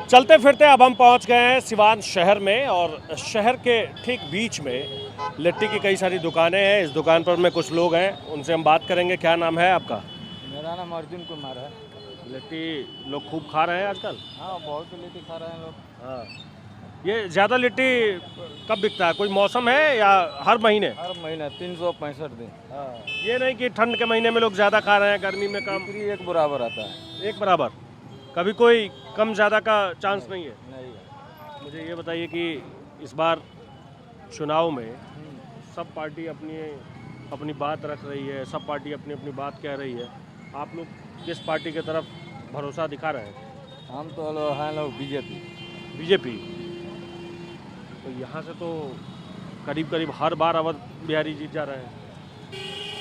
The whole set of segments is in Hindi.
चलते फिरते अब हम पहुंच गए हैं सिवान शहर में और शहर के ठीक बीच में लिट्टी की कई सारी दुकानें हैं। इस दुकान पर में कुछ लोग हैं, उनसे हम बात करेंगे। क्या नाम है आपका? मेरा नाम अर्जुन कुमार है। लिट्टी लोग खूब खा रहे हैं आजकल? हाँ, बहुत लिट्टी खा रहे हैं लोग। हाँ, ये ज़्यादा लिट्टी कब बिकता है? कोई मौसम है या हर महीने? हर महीने 365 दिन। हाँ, ये नहीं कि ठंड के महीने में लोग ज़्यादा खा रहे हैं, गर्मी में कम? बिक्री एक बराबर आता है। एक बराबर, कभी कोई कम ज़्यादा का चांस नहीं है? नहीं है। मुझे ये बताइए कि इस बार चुनाव में सब पार्टी अपनी अपनी बात रख रही है, सब पार्टी अपनी अपनी बात कह रही है। आप लोग किस पार्टी की तरफ भरोसा दिखा रहे हैं? हम तो हैं लोग बीजेपी। बीजेपी। तो यहाँ से तो करीब करीब हर बार अवध बिहारी जीत जा रहे हैं।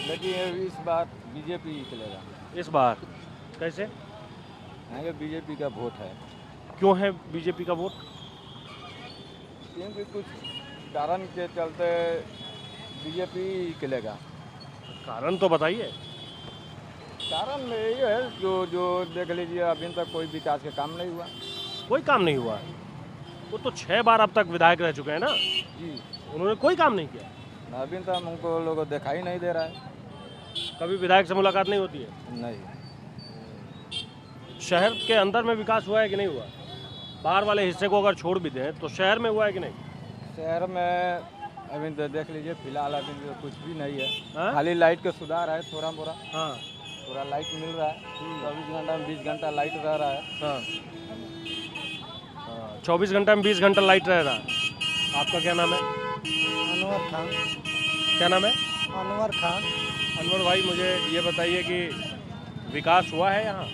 लेकिन इस बार बीजेपी निकलेगा। इस बार कैसे? आगे बीजेपी का वोट है। क्यों है बीजेपी का वोट? क्योंकि कुछ कारण के चलते बीजेपी निकलेगा। कारण तो बताइए। कारण में यही है जो देख लीजिए, अभी तक कोई विकास का काम नहीं हुआ। कोई काम नहीं हुआ। वो तो 6 बार अब तक विधायक रह चुके हैं ना, जी, उन्होंने कोई काम नहीं किया। अभी तक हमको लोगों को दिखाई नहीं दे रहा है। कभी विधायक से मुलाकात नहीं होती है? नहीं। शहर के अंदर में विकास हुआ है कि नहीं हुआ? बाहर वाले हिस्से को अगर छोड़ भी दें तो शहर में हुआ है कि नहीं? शहर में अभी तो देख लीजिए, फिलहाल अभी तो कुछ भी नहीं है। हाँ? खाली लाइट का सुधार है, थोड़ा मोड़ा। हाँ थोड़ा लाइट मिल रहा है। 24 घंटा में 20 घंटा लाइट रह रहा है। हाँ हाँ, 24 घंटा में 20 घंटा लाइट रह रहा है। आपका क्या नाम है? अनवर खान। क्या नाम है? अनवर खान। अनवर भाई, मुझे ये बताइए कि विकास हुआ है यहाँ?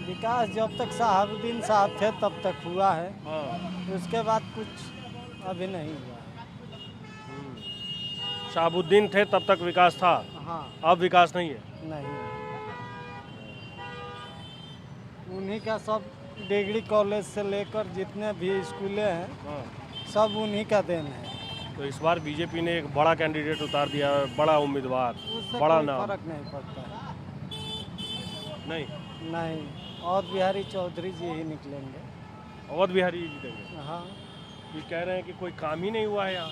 विकास जब तक साहबुद्दीन साहब थे तब तक हुआ है। हाँ। उसके बाद कुछ अभी नहीं हुआ। शाहबुद्दीन थे तब तक विकास था, हाँ। अब विकास नहीं है? नहीं। उन्हीं का सब डिग्री कॉलेज से लेकर जितने भी स्कूलें हैं, हाँ। सब उन्हीं का देन है। तो इस बार बीजेपी ने एक बड़ा कैंडिडेट उतार दिया है, बड़ा उम्मीदवार, उससे बड़ा कोई नाम। फर्क नहीं पड़ता है। नहीं, नहीं, और बिहारी चौधरी जी ही निकलेंगे। अवध बिहारी जी जीतेंगे? हाँ। ये कह रहे हैं कि कोई काम ही नहीं हुआ है यहाँ।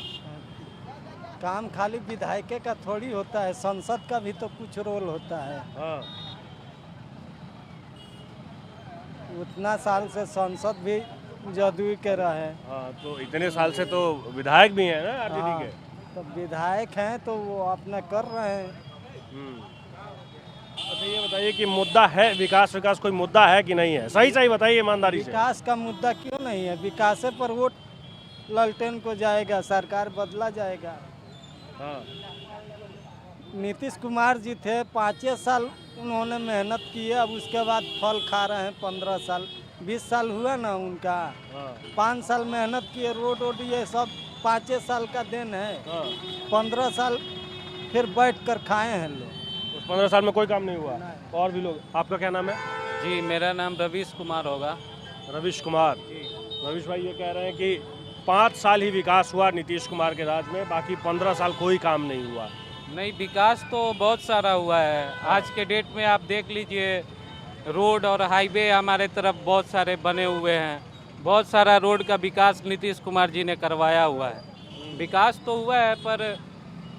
काम खाली विधायक का थोड़ी होता है, संसद का भी तो कुछ रोल होता है। हाँ। उतना साल से संसद भी जदयू के रहे। हाँ, तो इतने साल से तो विधायक भी हैं ना आरजेडी हाँ, के। तो विधायक हैं तो वो अपना कर रहे हैं। अच्छा, ये बताइए कि मुद्दा है विकास कोई मुद्दा है कि नहीं है? सही सही बताइए ईमानदारी से। विकास का मुद्दा क्यों नहीं है? विकास पर वोट ललटेन को जाएगा, सरकार बदला जाएगा। हाँ। नीतीश कुमार जी थे, 5 साल उन्होंने मेहनत की है, अब उसके बाद फल खा रहे हैं। 15 साल 20 साल हुआ ना उनका। हाँ। 5 साल मेहनत किए, रोड ये सब 5 साल का देन है। हाँ। 15 साल फिर बैठ कर खाए हैं लोग। उस 15 साल में कोई काम नहीं हुआ। नहीं। और भी लोग। आपका क्या नाम है? जी, मेरा नाम रवीश कुमार होगा। रवीश कुमार। रवीश भाई ये कह रहे हैं कि 5 साल ही विकास हुआ नीतीश कुमार के राज में, बाकी 15 साल कोई काम नहीं हुआ। नहीं, विकास तो बहुत सारा हुआ है। आज के डेट में आप देख लीजिए, रोड और हाईवे हमारे तरफ बहुत सारे बने हुए हैं। बहुत सारा रोड का विकास नीतीश कुमार जी ने करवाया हुआ है। विकास तो हुआ है, पर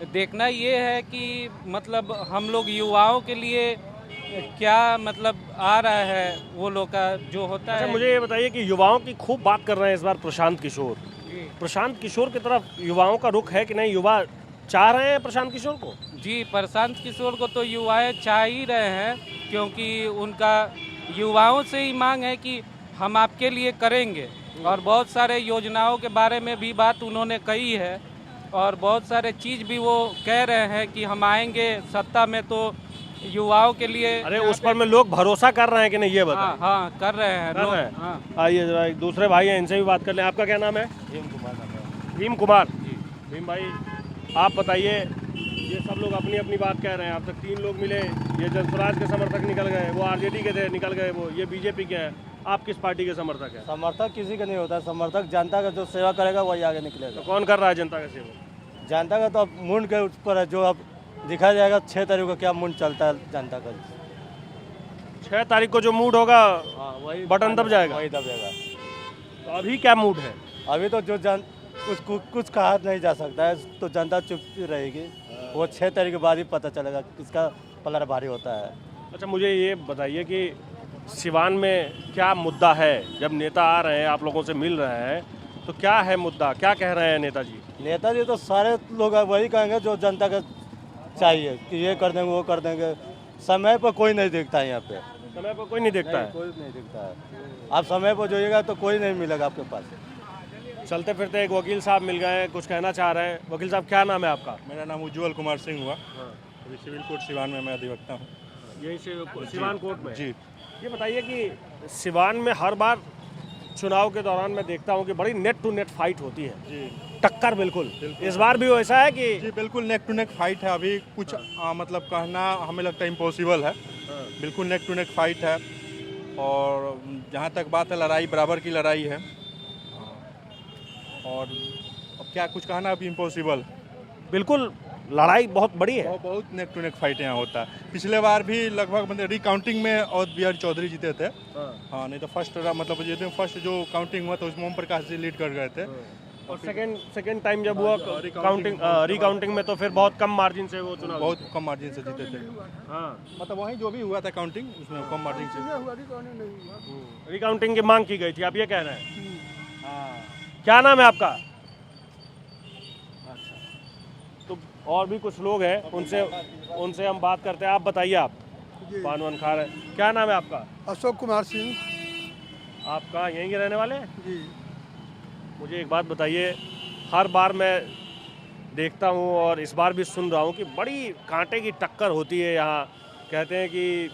देखना ये है कि मतलब हम लोग युवाओं के लिए क्या मतलब आ रहा है वो लोग का जो होता अच्छा, है। मुझे ये बताइए कि युवाओं की खूब बात कर रहे हैं इस बार प्रशांत किशोर। प्रशांत किशोर की तरफ युवाओं का रुख है कि नहीं? युवा चाह रहे हैं प्रशांत किशोर को? जी, प्रशांत किशोर को तो युवाएं चाह ही रहे हैं, क्योंकि उनका युवाओं से ही मांग है कि हम आपके लिए करेंगे। और बहुत सारे योजनाओं के बारे में भी बात उन्होंने कही है, और बहुत सारे चीज़ भी वो कह रहे हैं कि हम आएंगे सत्ता में तो युवाओं के लिए। अरे उस पर में लोग भरोसा कर रहे हैं कि नहीं, ये बताइए। हाँ हाँ, कर रहे हैं कर लोग। रहे हैं? हाँ। आइए जरा एक दूसरे भाई हैं, इनसे भी बात कर लें। आपका क्या नाम है? भीम कुमार। भीम कुमार जी। भीम भाई, आप बताइए, ये सब लोग अपनी अपनी बात कह रहे हैं। अब तक 3 लोग मिले, ये जनस्वराज के समर्थक निकल गए, वो आरजेडी के थे निकल गए, वो ये बीजेपी के हैं। आप किस पार्टी के समर्थक हैं? समर्थक किसी का नहीं होता, समर्थक जनता का जो सेवा करेगा वही आगे तो निकलेगा। कौन कर रहा है जनता का सेवा? जनता का तो अब मुंड के ऊपर है, जो अब दिखा जाएगा 6 तारीख को क्या मुंड चलता है जनता का। 6 तारीख को जो मूड होगा हाँ, वही बटन दब जाएगा। वही दबेगा। तो अभी क्या मूड है? अभी तो जो कुछ कहा नहीं जा सकता है, तो जनता चुप रहेगी। वो 6 तारीख के बाद ही पता चलेगा किसका पलड़ा भारी होता है। अच्छा, मुझे ये बताइए कि सिवान में क्या मुद्दा है? जब नेता आ रहे हैं, आप लोगों से मिल रहे हैं, तो क्या है मुद्दा, क्या कह रहे हैं नेताजी? नेताजी तो सारे लोग वही कहेंगे जो जनता का चाहिए कि ये कर देंगे वो कर देंगे। समय पर कोई नहीं दिखता है यहाँ पे, समय पर कोई नहीं देखता है। कोई नहीं दिखता है। आप समय पर जोइएगा तो कोई नहीं मिलेगा आपके पास। चलते फिरते एक वकील साहब मिल गए, कुछ कहना चाह रहे हैं। वकील साहब, क्या नाम है आपका? मेरा नाम उज्जवल कुमार सिंह हुआ। अभी सिविल कोर्ट सिवान में मैं अधिवक्ता हूँ। यही से सिवान कोर्ट में? जी। ये बताइए कि सिवान में हर बार चुनाव के दौरान मैं देखता हूँ कि बड़ी नेट टू नेट फाइट होती है, जी टक्कर बिल्कुल। इस बार भी वैसा है कि? जी बिल्कुल नेक टू नेक फाइट है। अभी कुछ मतलब कहना हमें लगता है इम्पॉसिबल है। बिल्कुल नेक टू नेक फाइट है। और जहाँ तक बात है, लड़ाई बराबर की लड़ाई है। और अब क्या कुछ कहना अभी इम्पॉसिबल। बिल्कुल लड़ाई बहुत बड़ी है। बहुत नेक टू नेक फाइट यहाँ होता है। पिछले बार भी लगभग मतलब रिकाउंटिंग में अवध बिहारी चौधरी जीते थे। हाँ, नहीं तो फर्स्ट जो काउंटिंग हुआ तो उसमें ओम प्रकाश जी लीड कर गए थे। और सेकंड टाइम जब हुआ रिकाउंटिंग में तो फिर बहुत कम मार्जिन से वो चुनाव, बहुत कम मार्जिन से जीते थे। हाँ, मतलब वहीं जो भी हुआ था काउंटिंग, उसमें कम मार्जिन से। रिकाउंटिंग की मांग की गई थी, आप ये कह रहे हैं? हाँ। क्या नाम है आपका? अच्छा, तो और भी कुछ लोग हैं, उनसे हम बात करते हैं। आप बताइए, आप पान वान खा रहे हैं, क्या नाम है आपका? अशोक कुमार सिंह। आप कहाँ यहीं के रहने वाले हैं? जी। मुझे एक बात बताइए, हर बार मैं देखता हूँ और इस बार भी सुन रहा हूँ कि बड़ी कांटे की टक्कर होती है यहाँ। कहते हैं कि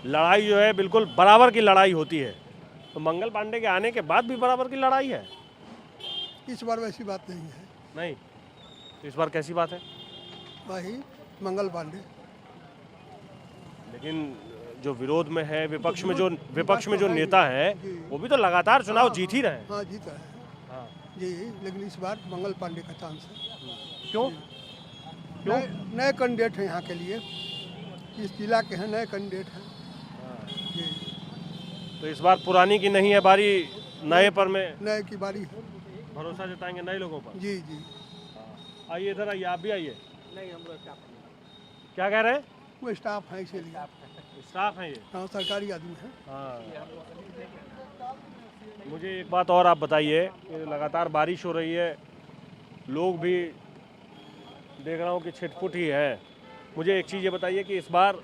लड़ाई जो है बिल्कुल बराबर की लड़ाई होती है। तो मंगल पांडे के आने के बाद भी बराबर की लड़ाई है? इस बार वैसी बात नहीं है। नहीं, तो इस बार कैसी बात है? वही मंगल पांडे। लेकिन जो विरोध में है, विपक्ष में जो नेता है, वो भी तो लगातार चुनाव जीत ही रहे हैं। हाँ, जीता है। हाँ। जी, लेकिन इस बार मंगल पांडे का चांस है। क्यों? क्यों? नए कैंडिडेट हैं यहाँ के लिए, इस जिला के हैं, नए कैंडिडेट हैं। जी। तो इस बार पुरानी की नहीं है बारी, नए पर में नए की बारी है। भरोसा जताएंगे नए लोगों पर। जी जी। आइए इधर आइए, आप भी आइए। नहीं, हम लोग क्या कह रहे हैं? वो स्टाफ है, इसीलिए। स्टाफ है ये? हाँ, सरकारी आदमी है। हाँ। मुझे एक बात और आप बताइए कि लगातार बारिश हो रही है, लोग भी देख रहा हूँ कि छिटपुट ही है। मुझे एक चीज़ ये बताइए कि इस बार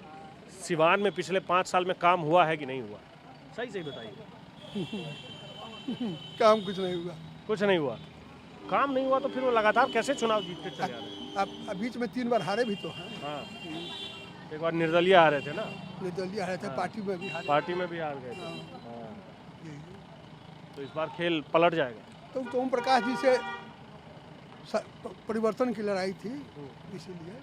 सिवान में पिछले 5 साल में काम हुआ है कि नहीं हुआ? सही बताइए। काम कुछ नहीं हुआ। कुछ नहीं हुआ? काम नहीं हुआ तो फिर वो लगातार कैसे चुनाव जीतते चले आ रहे हैं? अब बीच में 3 बार हारे भी तो हैं। हाँ, एक बार निर्दलीय आ रहे थे ना? निर्दलीय हारे थे, पार्टी में भी हारे। पार्टी में भी हार गए थे। हाँ। हाँ। जी। तो इस बार खेल पलट जाएगा? तो ओम प्रकाश जी से परिवर्तन की लड़ाई थी, इसीलिए।